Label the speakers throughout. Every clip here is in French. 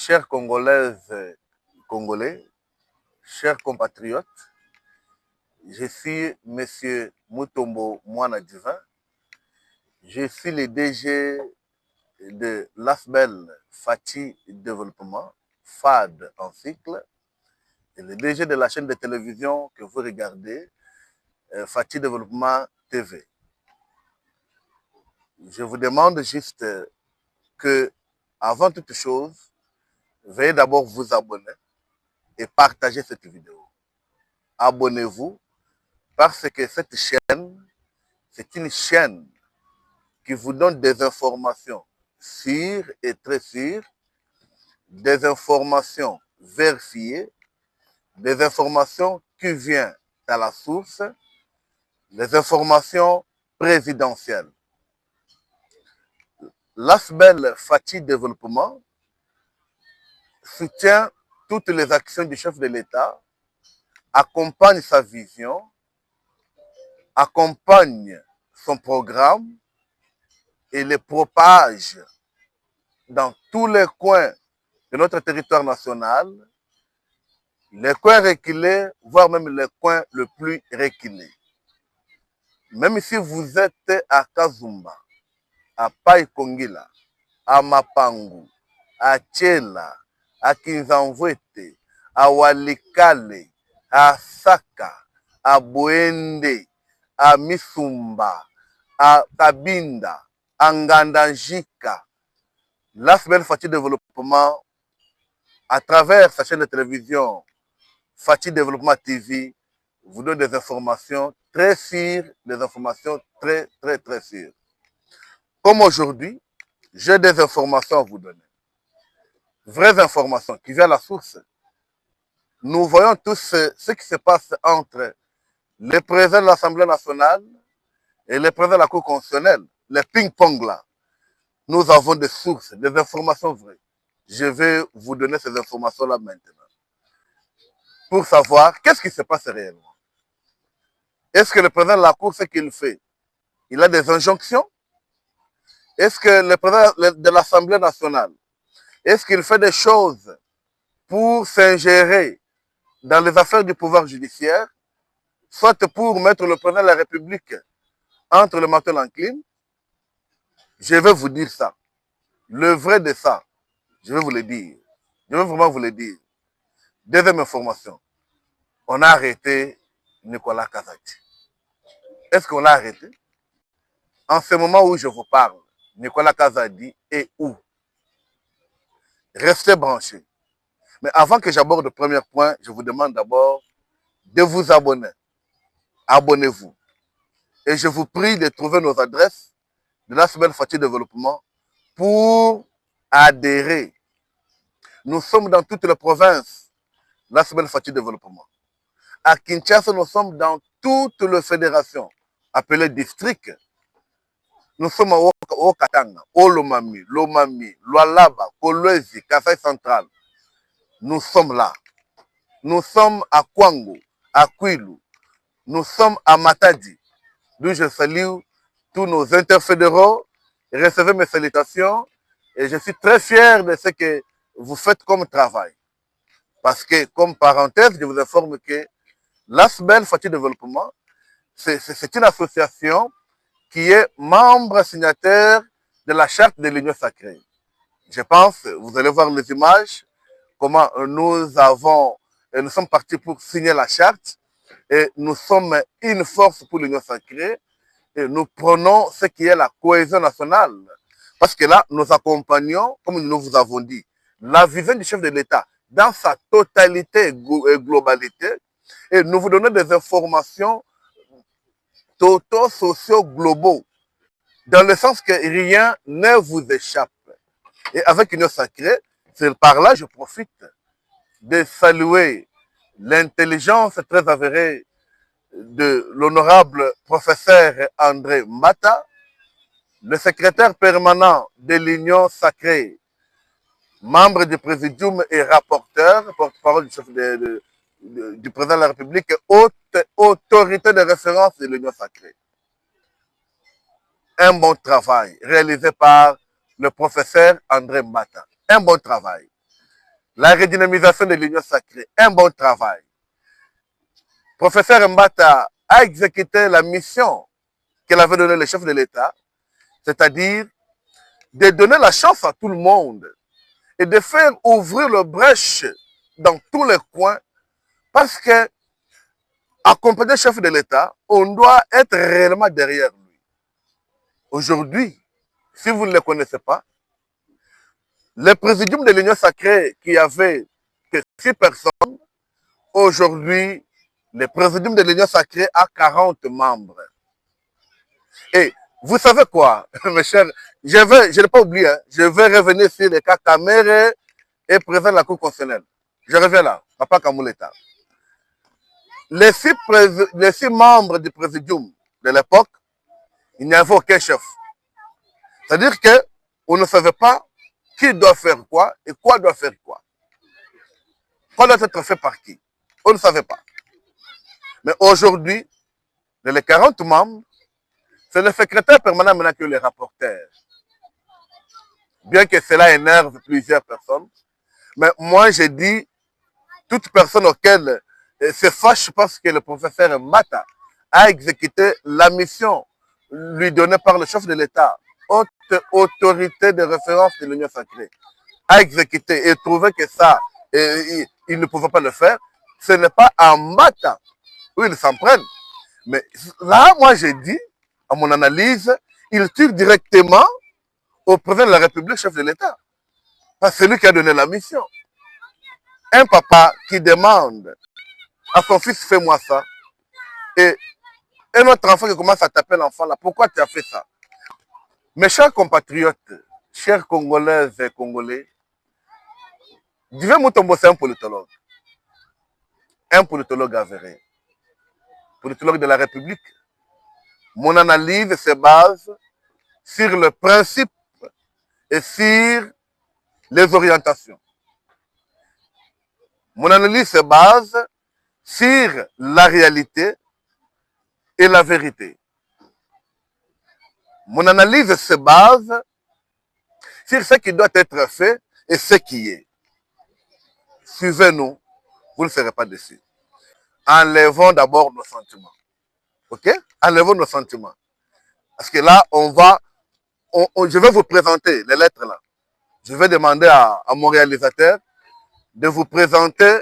Speaker 1: Chères Congolaises, Congolais, chers compatriotes, je suis M. Mutombo Mwana Divin. Je suis le DG de l'AFBEL Fati Développement, FAD en cycle, et le DG de la chaîne de télévision que vous regardez, Fati Développement TV. Je vous demande juste que, avant toute chose, veuillez d'abord vous abonner et partager cette vidéo. Abonnez-vous parce que cette chaîne, c'est une chaîne qui vous donne des informations sûres et très sûres, des informations vérifiées, des informations qui viennent à la source, des informations présidentielles. L'AFBEL Fati Développement soutient toutes les actions du chef de l'État, accompagne sa vision, accompagne son programme et les propage dans tous les coins de notre territoire national, les coins reculés, voire même les coins le plus reculés. Même si vous êtes à Kazumba, à Paikongila, à Mapangu, à Tchela, à Kinzanvwete, à Walikale, à Saka, à Boende, à Misumba, à Kabinda, à Ngandanjika, l'AFBEL Fati Développement, à travers sa chaîne de télévision Fati Développement TV, vous donne des informations très sûres, des informations très sûres. Comme aujourd'hui, j'ai des informations à vous donner. Vraies informations qui viennent à la source. Nous voyons tous ce qui se passe entre le président de l'Assemblée nationale et le président de la Cour constitutionnelle. Les ping-pong là. Nous avons des sources, des informations vraies. Je vais vous donner ces informations-là maintenant. Pour savoir qu'est-ce qui se passe réellement. Est-ce que le président de la Cour, ce qu'il fait, il a des injonctions? Est-ce que le président de l'Assemblée nationale, est-ce qu'il fait des choses pour s'ingérer dans les affaires du pouvoir judiciaire, soit pour mettre le président de la République entre le marteau et l'enclume? Je vais vous dire ça. Le vrai de ça, je vais vous le dire. Je vais vraiment vous le dire. Deuxième information, on a arrêté Nicolas Kazadi. Est-ce qu'on l'a arrêté? En ce moment où je vous parle, Nicolas Kazadi est où? Restez branchés. Mais avant que j'aborde le premier point, je vous demande d'abord de vous abonner. Abonnez-vous. Et je vous prie de trouver nos adresses de l'AFBEL Fati Développement pour adhérer. Nous sommes dans toutes les provinces de l'AFBEL Fati Développement. À Kinshasa, nous sommes dans toutes les fédérations appelées districts. Nous sommes au Katanga, au Lomami, Lualaba, Kolwezi, Kasai Central. Nous sommes là. Nous sommes à Kwango, à Kwilu. Nous sommes à Matadi, d'où je salue tous nos interfédéraux. Recevez mes salutations et je suis très fier de ce que vous faites comme travail. Parce que, comme parenthèse, je vous informe que l'AFBEL Fati Développement, c'est une association qui est membre signataire de la charte de l'Union sacrée. Je pense, vous allez voir les images, comment nous sommes partis pour signer la charte et nous sommes une force pour l'Union sacrée et nous prenons ce qui est la cohésion nationale. Parce que là, nous accompagnons, comme nous vous avons dit, la vision du chef de l'État dans sa totalité et globalité et nous vous donnons des informations totaux, sociaux, globaux, dans le sens que rien ne vous échappe. Et avec Union sacrée, c'est par là je profite de saluer l'intelligence très avérée de l'honorable professeur André Mata, le secrétaire permanent de l'Union sacrée, membre du présidium et rapporteur, porte-parole du chef du président de la République, haute autorité de référence de l'Union sacrée. Un bon travail réalisé par le professeur André Mata. Un bon travail. la redynamisation de l'Union sacrée, un bon travail. Professeur Mbata a exécuté la mission qu'elle avait donnée le chef de l'État, c'est-à-dire de donner la chance à tout le monde et de faire ouvrir le brèche dans tous les coins parce que, accompagné du chef de l'État, on doit être réellement derrière lui. Aujourd'hui, si vous ne le connaissez pas, le présidium de l'Union sacrée qui avait que 6 personnes, aujourd'hui, le présidium de l'Union sacrée a 40 membres. Et vous savez quoi, mes chers, je n'ai pas oublié, hein, je vais revenir sur le cas Kamere et président de la Cour constitutionnelle. Je reviens là, Papa Kamouleta. Les 6 membres du présidium de l'époque, il n'y avait aucun chef. C'est-à-dire qu'on ne savait pas qui doit faire quoi et quoi doit faire quoi. Quoi doit être fait par qui. On ne savait pas. Mais aujourd'hui, dans les 40 membres, c'est le secrétaire permanent maintenant que les rapporteurs. Bien que cela énerve plusieurs personnes, mais moi j'ai dit, toute personne auquel se fâche parce que le professeur Mata a exécuté la mission lui donnée par le chef de l'État, haute autorité de référence de l'Union sacrée, a exécuté et trouvé que ça, il ne pouvait pas le faire, ce n'est pas en Mata où ils s'en prennent. Mais là, moi j'ai dit, à mon analyse, il tire directement au président de la République, chef de l'État. C'est lui qui a donné la mission. Un papa qui demande à son fils, fais-moi ça. Et un autre enfant qui commence à taper l'enfant là, pourquoi tu as fait ça? Mes chers compatriotes, chers Congolaises et Congolais, Dieu Moutombo, c'est un politologue. Un politologue avéré. Politologue de la République. Mon analyse se base sur le principe et sur les orientations. Mon analyse se base sur la réalité et la vérité. Mon analyse se base sur ce qui doit être fait et ce qui est. Suivez-nous, vous ne serez pas déçus. Enlevons d'abord nos sentiments. Ok? Enlevons nos sentiments. Parce que là, je vais vous présenter les lettres là. Je vais demander à mon réalisateur de vous présenter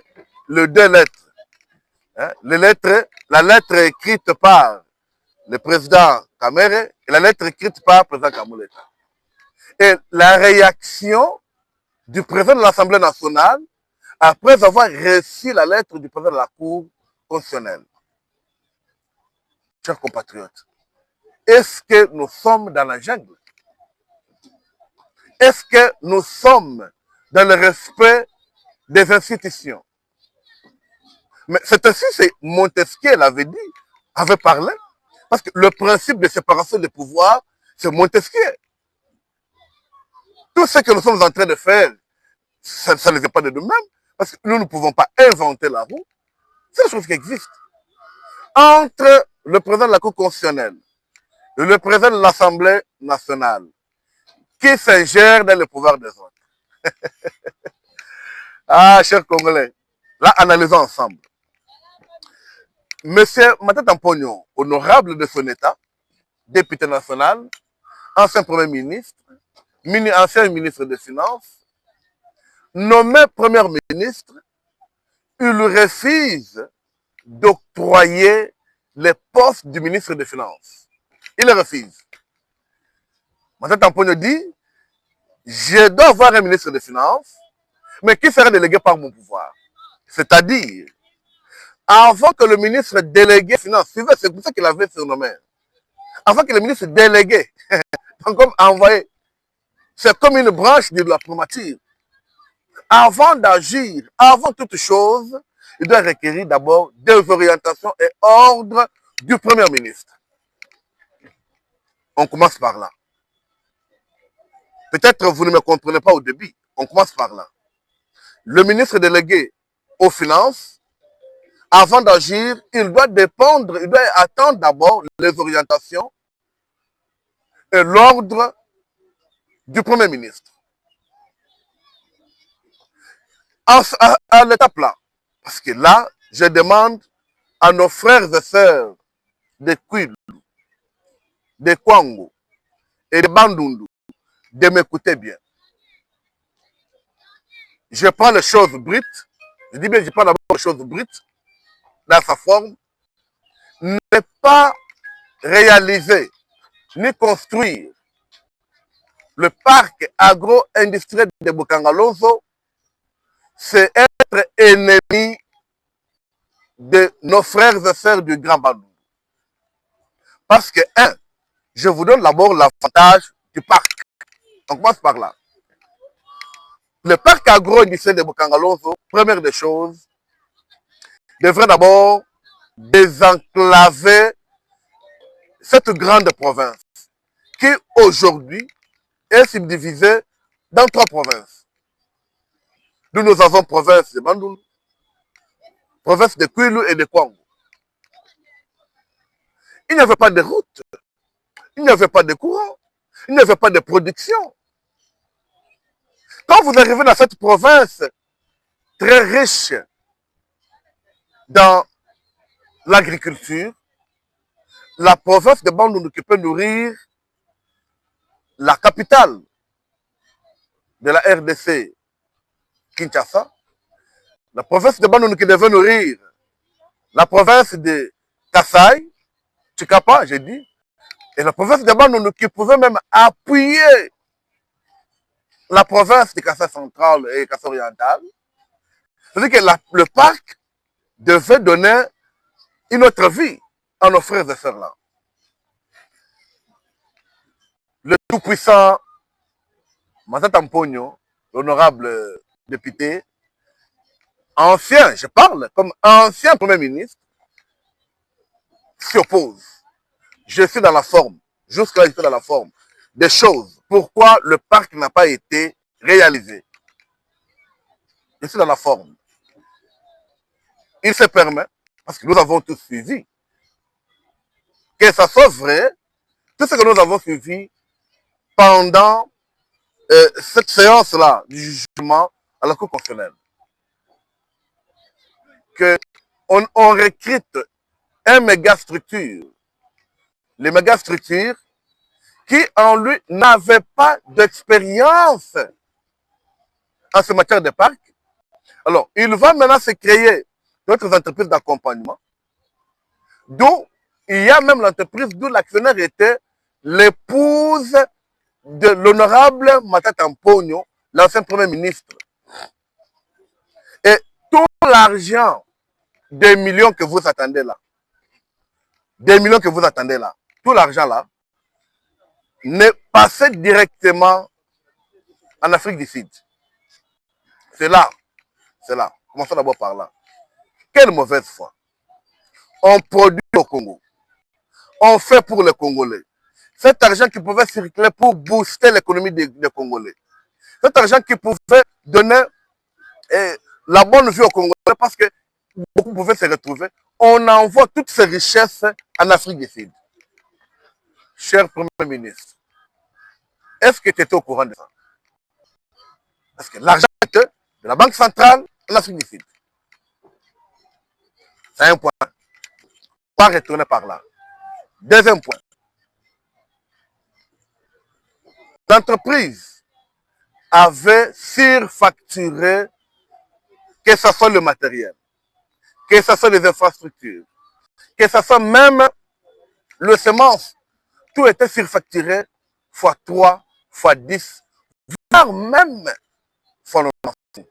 Speaker 1: les 2 lettres. Hein? La lettre écrite par le président Kamere et la lettre écrite par le président Kamouleta. Et la réaction du président de l'Assemblée nationale après avoir reçu la lettre du président de la Cour constitutionnelle. Chers compatriotes, est-ce que nous sommes dans la jungle? Est-ce que nous sommes dans le respect des institutions? Mais c'est ainsi, c'est Montesquieu l'avait dit, avait parlé. Parce que le principe de séparation des pouvoirs, c'est Montesquieu. Tout ce que nous sommes en train de faire, ça ne vient pas de nous-mêmes. Parce que nous ne pouvons pas inventer la roue. C'est des choses qui existent. Entre le président de la Cour constitutionnelle et le président de l'Assemblée nationale, qui s'ingère dans le pouvoir des autres. Ah, chers Congolais, là, analysons ensemble. Monsieur Matata Mpogno, honorable de son État, député national, ancien Premier ministre, ancien ministre des Finances, nommé Premier ministre, il refuse d'octroyer les postes du ministre des Finances. Il le refuse. Matata Mpogno dit, je dois avoir un ministre des Finances, mais qui sera délégué par mon pouvoir. C'est-à-dire, avant que le ministre délégué Finances, c'est pour ça qu'il avait surnommé, avant que le ministre délégué, comme envoyé, c'est comme une branche de la primature. Avant d'agir, avant toute chose, il doit requérir d'abord des orientations et ordres du Premier ministre. On commence par là. Peut-être vous ne me comprenez pas au début. On commence par là. Le ministre délégué aux finances, avant d'agir, il doit attendre d'abord les orientations et l'ordre du Premier ministre. à l'étape là. Parce que là, je demande à nos frères et sœurs de Kwilu, de Kwango et de Bandundu de m'écouter bien. Je prends les choses brutes, je dis bien, je prends d'abord les choses brutes dans sa forme, ne pas réaliser ni construire le parc agro-industriel de Bukangalonzo, c'est être ennemi de nos frères et sœurs du Grand Bandundu. Parce que, un, je vous donne d'abord l'avantage du parc. On commence par là. Le parc agro-industriel de Bukangalonzo, première des choses, devrait d'abord désenclaver cette grande province qui aujourd'hui est subdivisée dans 3 provinces. Nous avons province de Bandundu, province de Kwilu et de Kwango. Il n'y avait pas de route, il n'y avait pas de courant, il n'y avait pas de production. Quand vous arrivez dans cette province très riche dans l'agriculture, la province de Bandundu qui peut nourrir la capitale de la RDC, Kinshasa, la province de Bandundu qui devait nourrir la province de Kasai, Chikapa, j'ai dit, et la province de Bandundu qui pouvait même appuyer la province de Kasai centrale et Kasai orientale. C'est-à-dire que le parc devait donner une autre vie à nos frères et sœurs là. Le tout-puissant Matata Mponyo, l'honorable député, ancien, je parle comme ancien Premier ministre, s'y oppose. Je suis dans la forme, jusque-là je suis dans la forme des choses. Pourquoi le parc n'a pas été réalisé? Je suis dans la forme. Il se permet, parce que nous avons tous suivi, que ça soit vrai, tout ce que nous avons suivi pendant cette séance-là du jugement à la Cour constitutionnelle. Qu'on recrute un méga structure, les méga structures qui en lui n'avaient pas d'expérience en ce matière de parc. Alors, il va maintenant se créer d'autres entreprises d'accompagnement, d'où il y a même l'entreprise d'où l'actionnaire était l'épouse de l'honorable Matata Mponyo, l'ancien Premier ministre. Et tout l'argent des millions que vous attendez là, des millions que vous attendez là, tout l'argent là, n'est passé directement en Afrique du Sud. C'est là. C'est là. Commençons d'abord par là. Quelle mauvaise foi. On produit au Congo. On fait pour les Congolais. Cet argent qui pouvait circuler pour booster l'économie des Congolais. Cet argent qui pouvait donner la bonne vie aux Congolais parce que beaucoup pouvaient se retrouver. On envoie toutes ces richesses en Afrique du Sud. Cher Premier ministre, est-ce que tu étais au courant de ça? Parce que l'argent était de la Banque centrale en Afrique du Sud. C'est un point. Pas retourner par là. Deuxième point. L'entreprise avait surfacturé, que ce soit le matériel, que ce soit les infrastructures, que ce soit même le semence. Tout était surfacturé fois 3, fois 10, voire même fois 90.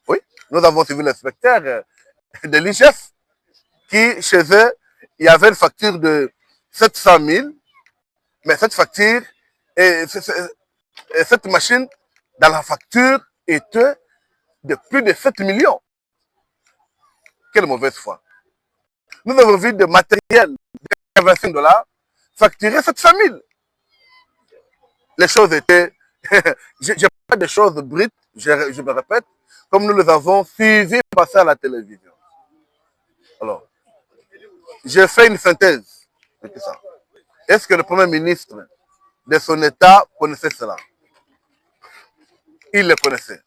Speaker 1: Oui, nous avons suivi l'inspecteur de l'IGF qui, chez eux, il y avait une facture de 700 000, mais cette facture, cette machine, dans la facture, était de plus de 7 millions. Quelle mauvaise foi. Nous avons vu des matériels de 25 $, facturés 700 000. Les choses étaient, je n'ai pas de choses brutes, je me répète, comme nous les avons suivis passer à la télévision. Alors, j'ai fait une synthèse de tout ça. Est-ce que le Premier ministre de son État connaissait cela? Il le connaissait.